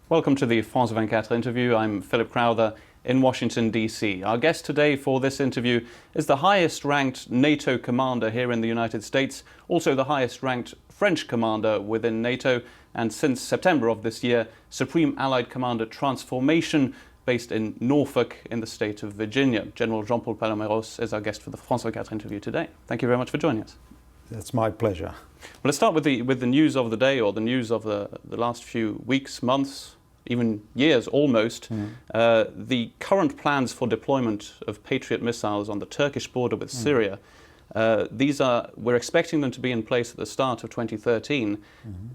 Welcome to the France 24 interview. I'm Philip Crowther in Washington, D.C. Our guest today for this interview is the highest-ranked NATO commander here in the United States, also the highest-ranked French commander within NATO, and since September of this year, Supreme Allied Commander Transformation, based in Norfolk in the state of Virginia. General Jean-Paul Paloméros is our guest for the France 24 interview today. Thank you very much for joining us. That's my pleasure. Well, let's start with the news of the day, or the news of the last few weeks, months, even years almost. The current plans for deployment of Patriot missiles on the Turkish border with Syria, we're expecting them to be in place at the start of 2013.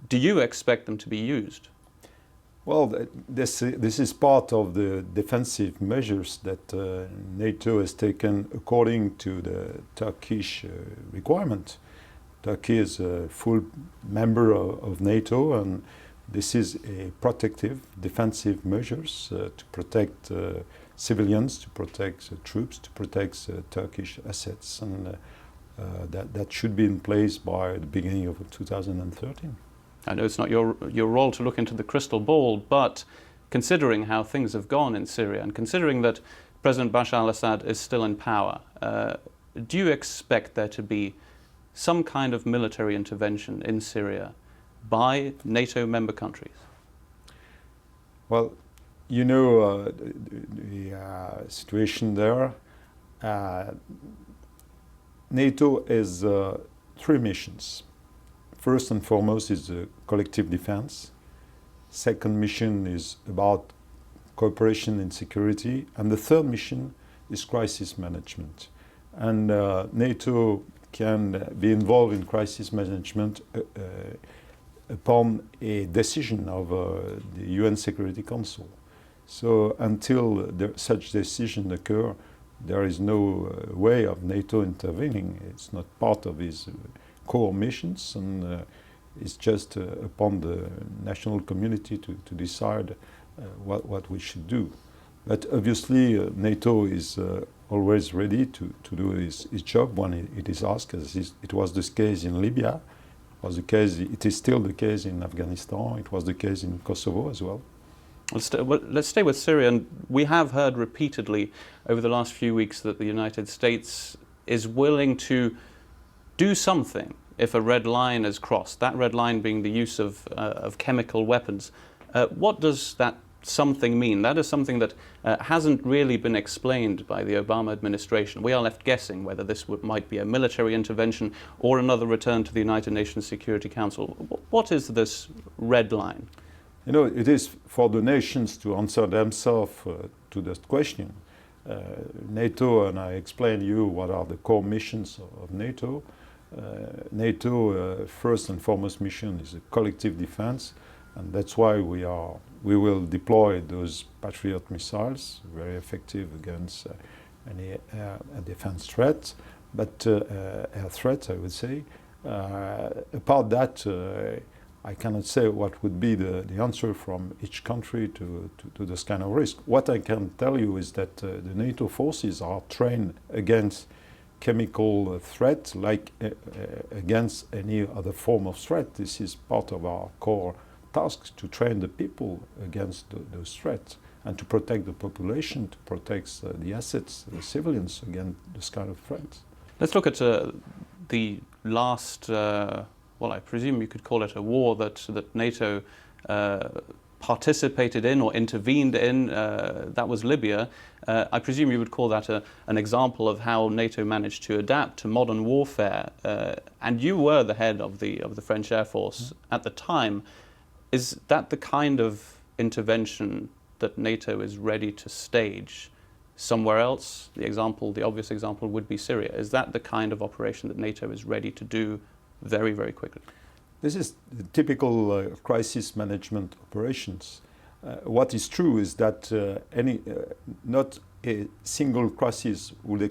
Do you expect them to be used? Well, this is part of the defensive measures that NATO has taken according to the Turkish requirement. Turkey is a full member of NATO, and this is a protective, defensive measures to protect civilians, to protect troops, to protect Turkish assets, and that should be in place by the beginning of 2013. I know it's not your role to look into the crystal ball, but considering how things have gone in Syria, and considering that President Bashar al-Assad is still in power, do you expect there to be some kind of military intervention in Syria by NATO member countries? Well, you know the situation there. NATO has three missions. First and foremost is the collective defense. Second mission is about cooperation and security. And the third mission is crisis management. And NATO can be involved in crisis management upon a decision of the UN Security Council. So until such decision occur, there is no way of NATO intervening. It's not part of its core missions, and it's just upon the national community to decide what we should do. But obviously NATO is always ready to do its job when it is asked, as it was the case in Libya. It is still the case in Afghanistan. It was the case in Kosovo as well. Let's stay with Syria. And we have heard repeatedly over the last few weeks that the United States is willing to do something if a red line is crossed, that red line being the use of chemical weapons. What does that something mean? That is something that hasn't really been explained by the Obama administration. We are left guessing whether this might be a military intervention or another return to the United Nations Security Council. What is this red line? You know, it is for the nations to answer themselves to that question. NATO, and I explained to you what are the core missions of NATO. NATO first and foremost mission is a collective defense, and that's why we will deploy those Patriot missiles, very effective against any air defense threat, but air threat, I would say. Apart that, I cannot say what would be the answer from each country to this kind of risk. What I can tell you is that the NATO forces are trained against chemical threat like against any other form of threat. This is part of our core tasks, to train the people against those threats and to protect the population, to protect the assets, the civilians against this kind of threats. Let's look at the last, well, I presume you could call it a war that NATO participated in or intervened in. That was Libya. I presume you would call that an example of how NATO managed to adapt to modern warfare. And you were the head of the French Air Force at the time. Is that the kind of intervention that NATO is ready to stage somewhere else? The obvious example would be Syria. Is that the kind of operation that NATO is ready to do very, very quickly? This is the typical crisis management operations. What is true is that not a single crisis will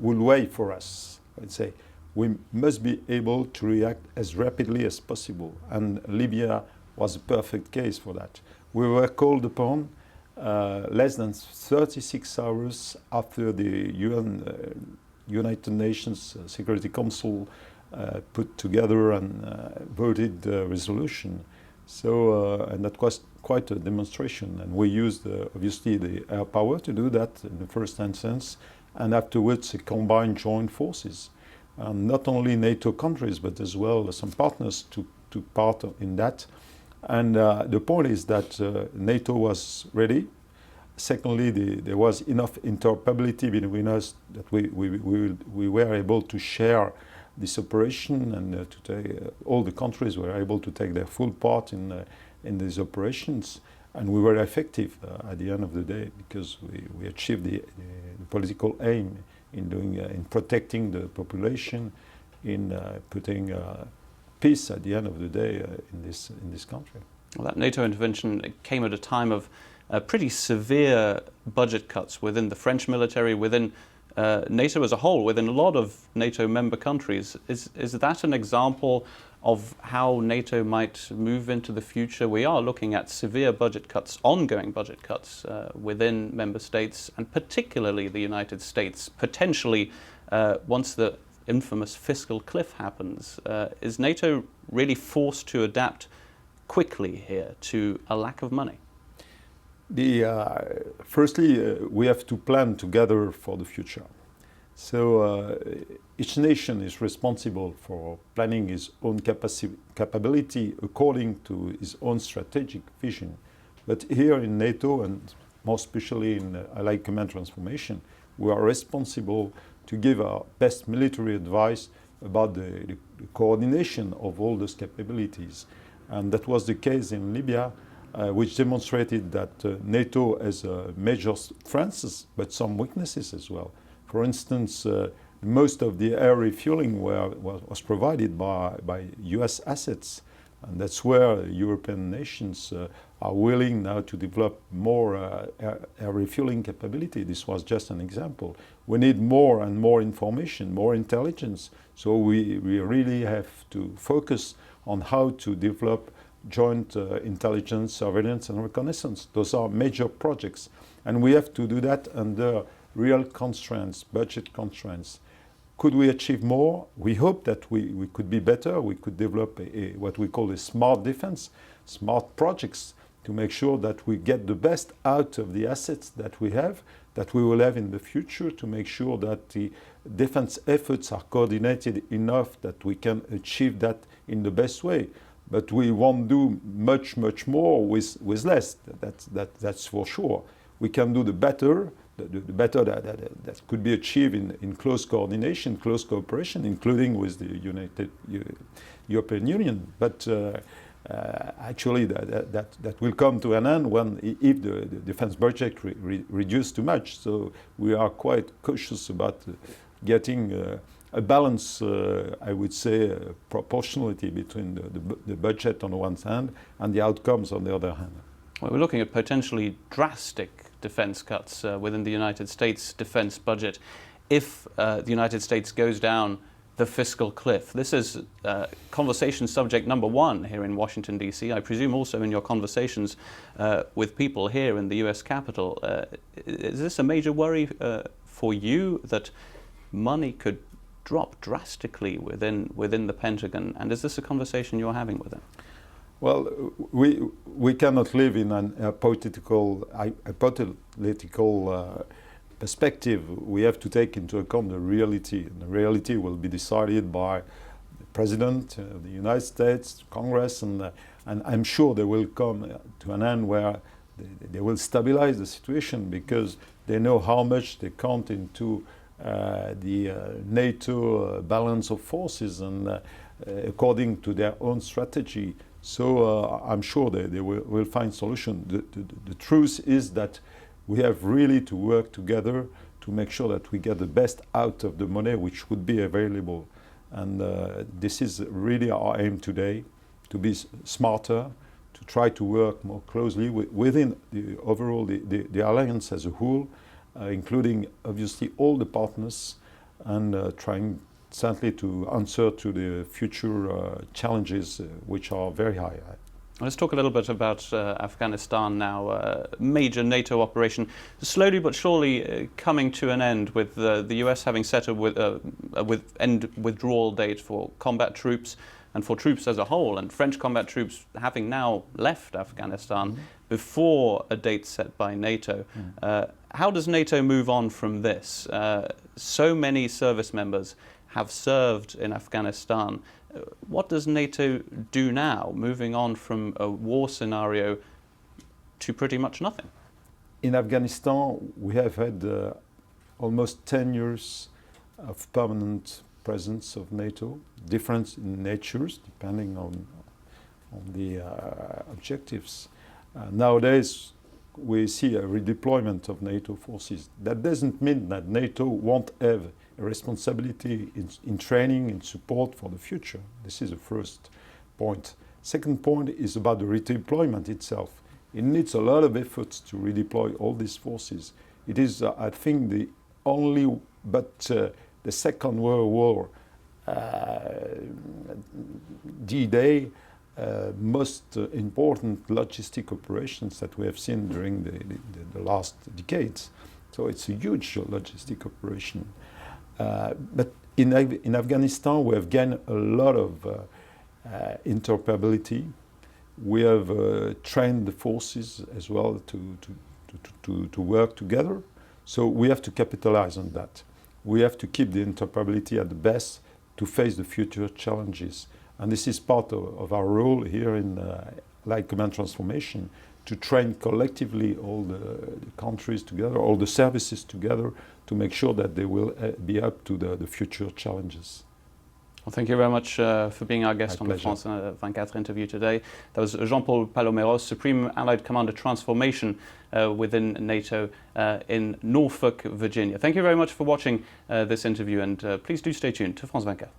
wait for us. I'd say we must be able to react as rapidly as possible, and Libya was a perfect case for that. We were called upon less than 36 hours after the UN United Nations Security Council put together and voted the resolution. So, and that was quite a demonstration. And we used, obviously, the air power to do that in the first instance, and afterwards combined joint forces. And not only NATO countries, but as well some partners took part in that. And the point is that NATO was ready. Secondly, there was enough interoperability between us that we were able to share this operation, and all the countries were able to take their full part in these operations, and we were effective at the end of the day, because we achieved the political aim in protecting the population, in putting peace at the end of the day in this country. Well, that NATO intervention came at a time of pretty severe budget cuts within the French military, within NATO as a whole, within a lot of NATO member countries. Is that an example of how NATO might move into the future? We are looking at severe budget cuts, ongoing budget cuts within member states, and particularly the United States, potentially once the infamous fiscal cliff happens. Is NATO really forced to adapt quickly here to a lack of money? Firstly, we have to plan together for the future. So each nation is responsible for planning its own capability according to its own strategic vision. But here in NATO, and more especially in Allied Command Transformation, we are responsible to give our best military advice about the coordination of all those capabilities. And that was the case in Libya, which demonstrated that NATO has major strengths, but some weaknesses as well. For instance, most of the air refueling was provided by US assets, and that's where European nations are willing now to develop more air refueling capability. This was just an example. We need more and more information, more intelligence, so we really have to focus on how to develop joint intelligence, surveillance and reconnaissance. Those are major projects, and we have to do that under real constraints, budget constraints. Could we achieve more? We hope that we could be better. We could develop what we call a smart defense, smart projects, to make sure that we get the best out of the assets that we have, that we will have in the future, to make sure that the defense efforts are coordinated enough that we can achieve that in the best way. But we won't do much more with less. That's for sure. We can do the better that could be achieved in close coordination, close cooperation, including with the European Union. But actually, that will come to an end if the defense budget reduces too much. So we are quite cautious about getting a balance, I would say, proportionality between the budget on the one hand and the outcomes on the other hand. Well, we're looking at potentially drastic defense cuts within the United States defense budget if the United States goes down the fiscal cliff. This is conversation subject number one here in Washington, D.C. I presume also in your conversations with people here in the U.S. Capitol. Is this a major worry for you, that money could drop drastically within the Pentagon? And is this a conversation you're having with them? Well, we cannot live in an hypothetical perspective. We have to take into account the reality. And the reality will be decided by the President of the United States, Congress, and I'm sure they will come to an end where they will stabilize the situation, because they know how much they count into the NATO balance of forces, and according to their own strategy. So I'm sure they will find solution. The truth is that we have really to work together to make sure that we get the best out of the money which would be available. And this is really our aim today, to be smarter, to try to work more closely within the overall the alliance as a whole, including obviously all the partners, and trying certainly to answer to the future challenges which are very high. Let's talk a little bit about Afghanistan now. Major NATO operation, slowly but surely coming to an end, with the US having set a end withdrawal date for combat troops and for troops as a whole, and French combat troops having now left Afghanistan before a date set by NATO. How does NATO move on from this? So many service members have served in Afghanistan. What does NATO do now, moving on from a war scenario to pretty much nothing? In Afghanistan, we have had almost 10 years of permanent presence of NATO, different in natures depending on the objectives. Nowadays, we see a redeployment of NATO forces. That doesn't mean that NATO won't have a responsibility in training and support for the future. This is the first point. Second point is about the redeployment itself. It needs a lot of efforts to redeploy all these forces. It is, I think, the only, but the Second World War, D-Day, most important logistic operations that we have seen during the last decades. So it's a huge logistic operation. But in Afghanistan, we have gained a lot of interoperability. We have trained the forces as well to work together. So we have to capitalize on that. We have to keep the interoperability at the best to face the future challenges. And this is part of our role here in Allied Command Transformation, to train collectively all the countries together, all the services together, to make sure that they will be up to the future challenges. Well, thank you very much for being our guest on the France 24 interview today. That was Jean-Paul Paloméros, Supreme Allied Commander Transformation within NATO in Norfolk, Virginia. Thank you very much for watching this interview, and please do stay tuned to France 24.